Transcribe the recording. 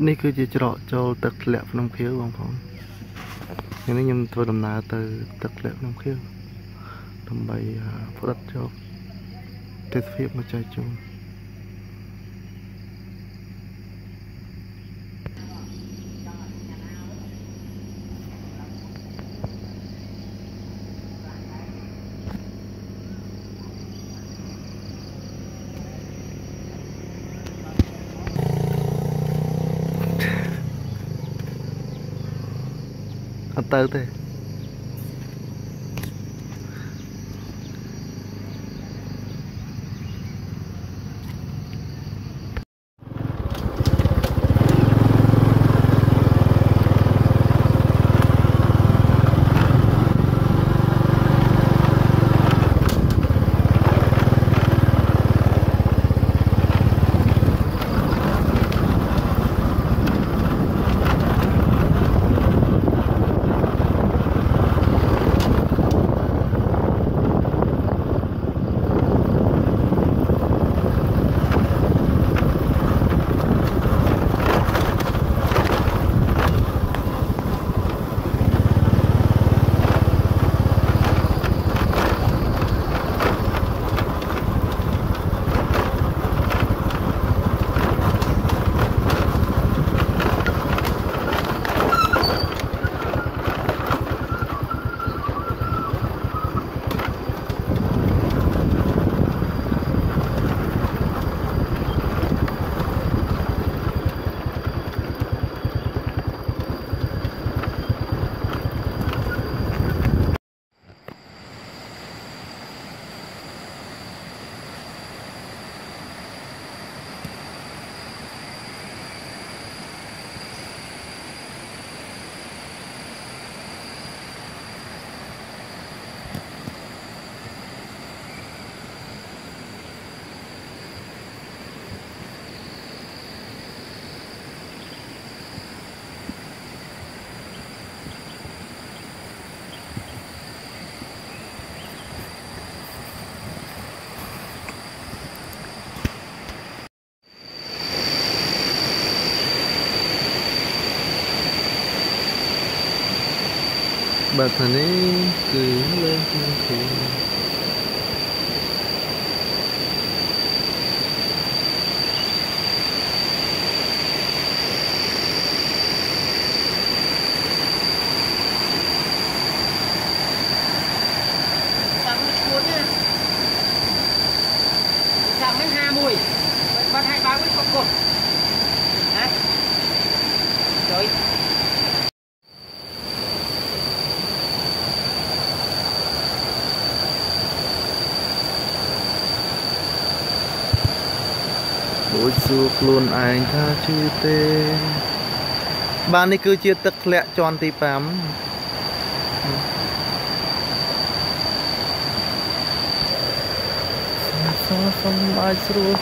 นี่คือจะเจาะโจลตึกแหลกน้ำเขียวของผมอย่างนี้ยังตัวดำนาtừตึกแหลกน้ำเขียวทำใบพลัดโจเทศเฟียบมาใจจุ่มอันเตอร์เต้ Bật hình ấy cười lên thì làm đến 20 bắt 23 mới có cột hả rồi buổi xưa luôn anh tha chư tê ban này cứ chia tức lẹ tròn tí bám sao không ai xưa